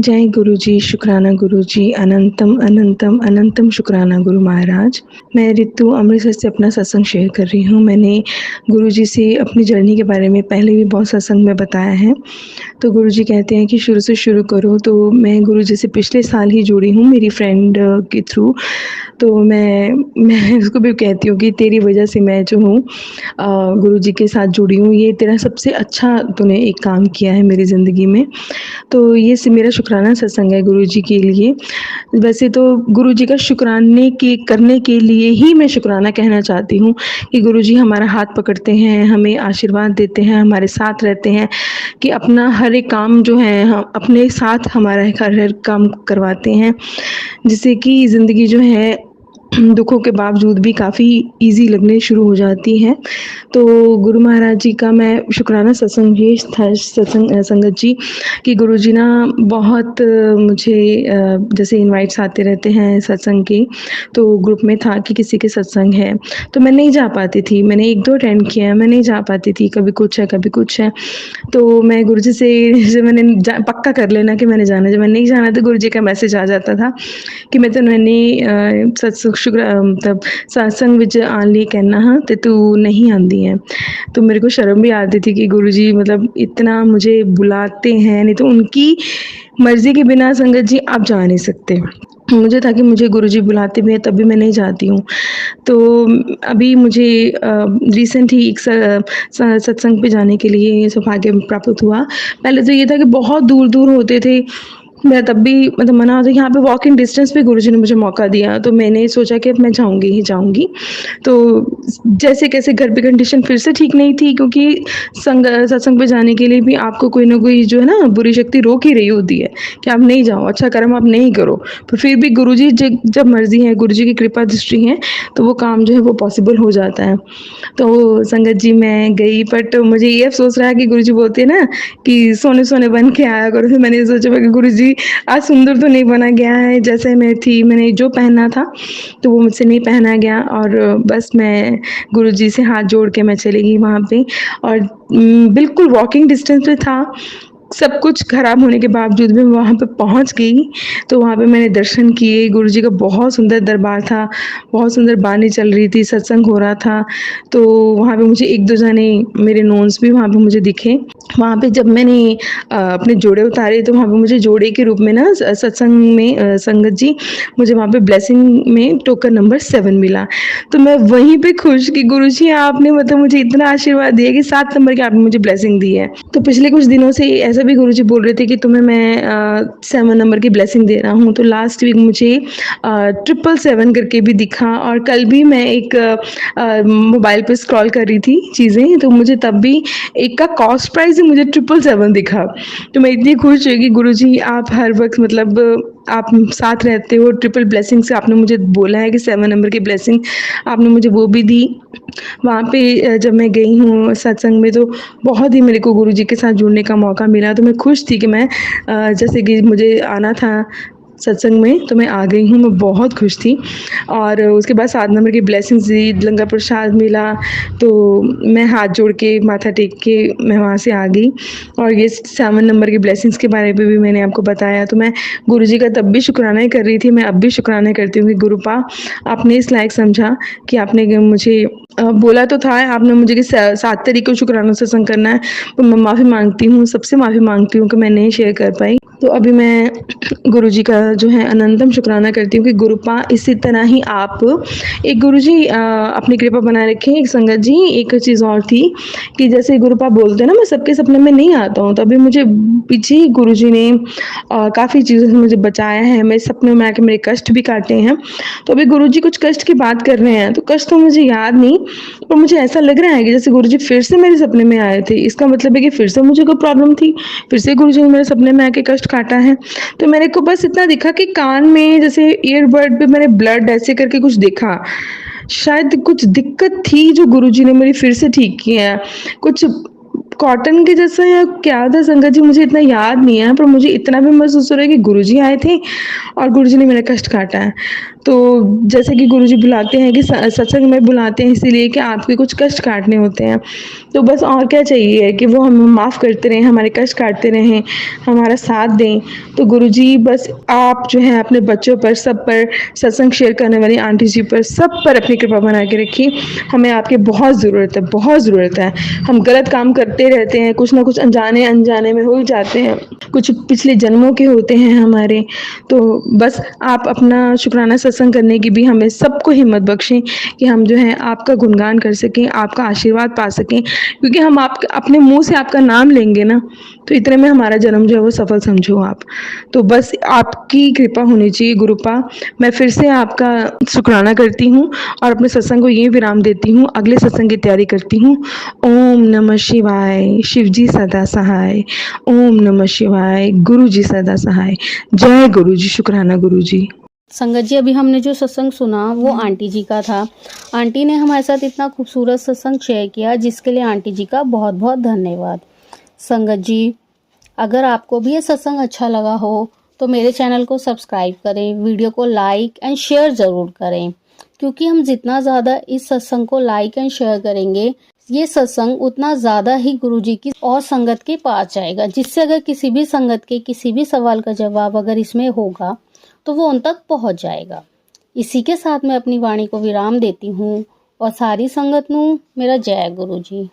जय गुरु जी, शुक्राना गुरु जी, अनंतम अनंतम अनंतम शुक्राना गुरु महाराज। मैं रितु अमृतसर से अपना सत्संग शेयर कर रही हूँ। मैंने गुरु जी से अपनी जर्नी के बारे में पहले भी बहुत सत्संग में बताया है। तो गुरु जी कहते हैं कि शुरू से शुरू करो, तो मैं गुरु जी से पिछले साल ही जुड़ी हूँ मेरी फ्रेंड के थ्रू। तो मैं उसको भी कहती हूँ कि तेरी वजह से मैं जो हूँ गुरु जी के साथ जुड़ी हूँ। ये तेरा सबसे अच्छा तूने एक काम किया है मेरी ज़िंदगी में। तो ये मेरा शुक्राना सत्संग है गुरु जी के लिए। वैसे तो गुरु जी का शुक्राने के करने के लिए ही मैं शुक्राना कहना चाहती हूँ कि गुरु जी हमारा हाथ पकड़ते हैं, हमें आशीर्वाद देते हैं, हमारे साथ रहते हैं कि अपना हर एक काम जो है हम अपने साथ हमारा हर काम करवाते हैं, जिससे कि ज़िंदगी जो है दुखों के बावजूद भी काफ़ी ईज़ी लगने शुरू हो जाती है। तो गुरु महाराज जी का मैं शुक्राना सत्संग ये था संगत जी कि गुरु जी ना बहुत मुझे जैसे इनवाइट्स आते रहते हैं सत्संग के, तो ग्रुप में था कि किसी के सत्संग है, तो मैं नहीं जा पाती थी। मैंने 1-2 अटेंड किया है, मैं नहीं जा पाती थी, कभी कुछ है, कभी कुछ है। तो मैं गुरु जी से जैसे मैंने पक्का कर लेना कि मैंने जाना है, जब मैंने नहीं जाना तो गुरु जी का मैसेज आ जाता था कि मैं तैਨੂੰ मतलब सत्संग विच आने ਲਈ कहना हाँ तो तू नहीं आती है। तो मेरे को शर्म भी आती थी कि गुरु जी मतलब इतना मुझे बुलाते हैं, नहीं तो उनकी मर्ज़ी के बिना संगत जी आप जा नहीं सकते। मुझे था कि मुझे गुरु जी बुलाते भी हैं तब भी मैं नहीं जाती हूँ। तो अभी मुझे रिसेंट ही एक सत्संग पे जाने के लिए सौभाग्य प्राप्त हुआ। पहले तो ये था कि बहुत दूर-दूर होते थे, मैं तब भी मतलब मना होता यहाँ पे वॉकिंग डिस्टेंस पे गुरुजी ने मुझे मौका दिया, तो मैंने सोचा कि अब मैं जाऊँगी ही जाऊँगी। तो जैसे-कैसे घर पे कंडीशन फिर से ठीक नहीं थी, क्योंकि सत्संग पे जाने के लिए भी आपको कोई ना कोई जो है ना बुरी शक्ति रोक ही रही होती है कि आप नहीं जाओ, अच्छा कर्म आप नहीं करो। पर फिर भी गुरुजी जब मर्ज़ी है, गुरुजी की कृपा दृष्टि है, तो वो काम जो है वो पॉसिबल हो जाता है। तो संगत जी मैं गई, बट मुझे ये अफ़सोस रहा कि गुरुजी बोलते हैं ना कि सोने-सोने बन के आया करो। फिर मैंने सोचा कि गुरुजी आज सुंदर तो नहीं बना गया है, जैसे मैं थी मैंने जो पहना था तो वो मुझसे नहीं पहना गया, और बस मैं गुरुजी से हाथ जोड़ के मैं चली गई वहाँ पे। और बिल्कुल वॉकिंग डिस्टेंस पे था, सब कुछ खराब होने के बावजूद भी मैं वहाँ पे पहुँच गई। तो वहाँ पे मैंने दर्शन किए, गुरुजी का बहुत सुंदर दरबार था, बहुत सुंदर बानी चल रही थी, सत्संग हो रहा था। तो वहाँ पे मुझे 1-2 जने मेरे नोन्स भी वहाँ पे मुझे दिखे। वहाँ पे जब मैंने अपने जोड़े उतारे तो वहाँ पे मुझे जोड़े के रूप में ना सत्संग में संगत जी मुझे वहाँ पे ब्लेसिंग में टोकन नंबर 7 मिला। तो मैं वहीं पे खुश कि गुरुजी आपने मतलब मुझे इतना आशीर्वाद दिया कि 7 नंबर की आपने मुझे ब्लेसिंग दी है। तो पिछले कुछ दिनों से ऐसा भी गुरुजी बोल रहे थे कि तुम्हें मैं 7 नंबर की ब्लेसिंग दे रहा हूँ। तो लास्ट वीक मुझे 777 करके भी दिखा, और कल भी मैं एक मोबाइल पे स्क्रॉल कर रही थी चीज़ें, तो मुझे तब भी एक का कॉस्ट प्राइस ही मुझे 777 दिखा। तो मैं इतनी खुश हुई कि गुरुजी आप हर वक़्त मतलब आप साथ रहते हो। ट्रिपल ब्लेसिंग से आपने मुझे बोला है कि 7 नंबर की ब्लेसिंग आपने मुझे वो भी दी। वहाँ पे जब मैं गई हूँ सत्संग में तो बहुत ही मेरे को गुरुजी के साथ जुड़ने का मौका मिला। तो मैं खुश थी कि मैं जैसे कि मुझे आना था सत्संग में तो मैं आ गई हूँ, मैं बहुत खुश थी। और उसके बाद 7 नंबर की ब्लेसिंग्स दी, लंगर प्रसाद मिला, तो मैं हाथ जोड़ के माथा टेक के मैं वहाँ से आ गई। और ये 7 नंबर की ब्लेसिंग्स के बारे में भी मैंने आपको बताया। तो मैं गुरुजी का तब भी शुक्राना ही कर रही थी, मैं अब भी शुक्राना करती हूँ कि गुरुपा आपने इस लायक समझा कि आपने मुझे बोला तो था आपने मुझे कि 7 तारीख को शुक्राना सत्संग करना है, तो मैं माफ़ी माँगती हूँ, सबसे माफ़ी माँगती हूँ कि मैं नहीं शेयर कर पाई। तो अभी मैं गुरुजी का जो है अनंतम शुक्राना करती हूँ कि गुरुपा इसी तरह ही आप एक गुरुजी अपनी कृपा बनाए रखें। एक संगत जी एक चीज़ और थी कि जैसे गुरुपा बोलते हैं ना मैं सबके सपने में नहीं आता हूँ, तो अभी मुझे पीछे ही गुरुजी ने काफ़ी चीज़ों से मुझे बचाया है, मेरे सपने में आके मेरे कष्ट भी काटे हैं। तो अभी गुरुजी कुछ कष्ट की बात कर रहे हैं, तो कष्ट तो मुझे याद नहीं, पर मुझे ऐसा लग रहा है कि जैसे गुरुजी फिर से मेरे सपने में आए थे। इसका मतलब है कि फिर से मुझे कोई प्रॉब्लम थी, फिर से गुरुजी ने मेरे सपने में आके कष्ट काटा है। तो मेरे को बस इतना दिखा कि कान में जैसे ईयरबड पे मैंने ब्लड ऐसे करके कुछ देखा, शायद कुछ दिक्कत थी जो गुरुजी ने मेरी फिर से ठीक की है। कुछ कॉटन के जैसा या क्या था संगत जी मुझे इतना याद नहीं है, पर मुझे इतना भी महसूस हो रहा है कि गुरुजी आए थे और गुरुजी ने मेरा कष्ट काटा है। तो जैसे कि गुरुजी बुलाते हैं कि सत्संग में बुलाते हैं इसीलिए कि आपके कुछ कष्ट काटने होते हैं। तो बस और क्या चाहिए कि वो हमें माफ़ करते रहें, हमारे कष्ट काटते रहें, हमारा साथ दें। तो गुरुजी बस आप जो है अपने बच्चों पर, सब पर, सत्संग शेयर करने वाली आंटी जी पर, सब पर अपनी कृपा बना के रखिए। हमें आपकी बहुत ज़रूरत है, बहुत ज़रूरत है। हम गलत काम करते रहते हैं, कुछ ना कुछ अनजाने में हो ही जाते हैं, कुछ पिछले जन्मों के होते हैं हमारे। तो बस आप अपना शुक्राना सत्संग करने की भी हमें सबको हिम्मत बख्शें कि हम जो है आपका गुणगान कर सकें, आपका आशीर्वाद पा सकें, क्योंकि हम आप अपने मुँह से आपका नाम लेंगे ना, तो इतने में हमारा जन्म जो है वो सफल समझो आप। तो बस आपकी कृपा होनी चाहिए गुरुपा। मैं फिर से आपका शुक्राना करती हूँ और अपने सत्संग को यहीं विराम देती हूँ, अगले सत्संग की तैयारी करती हूँ। ओम नमः शिवाय, शिव जी सदा सहाय। ओम नमः शिवाय, गुरु जी सदा सहाय। जय गुरु जी, शुक्राना गुरु जी। संगत जी, अभी हमने जो सत्संग सुना वो आंटी जी का था। आंटी ने हमारे साथ इतना खूबसूरत सत्संग शेयर किया, जिसके लिए आंटी जी का बहुत बहुत धन्यवाद। संगत जी, अगर आपको भी ये सत्संग अच्छा लगा हो तो मेरे चैनल को सब्सक्राइब करें, वीडियो को लाइक एंड शेयर ज़रूर करें, क्योंकि हम जितना ज़्यादा इस सत्संग को लाइक एंड शेयर करेंगे, ये सत्संग उतना ज़्यादा ही गुरु जी की और संगत के पास जाएगा, जिससे अगर किसी भी संगत के किसी भी सवाल का जवाब अगर इसमें होगा तो वो उन तक पहुंच जाएगा। इसी के साथ मैं अपनी वाणी को विराम देती हूँ और सारी संगत नू मेरा जय गुरु जी।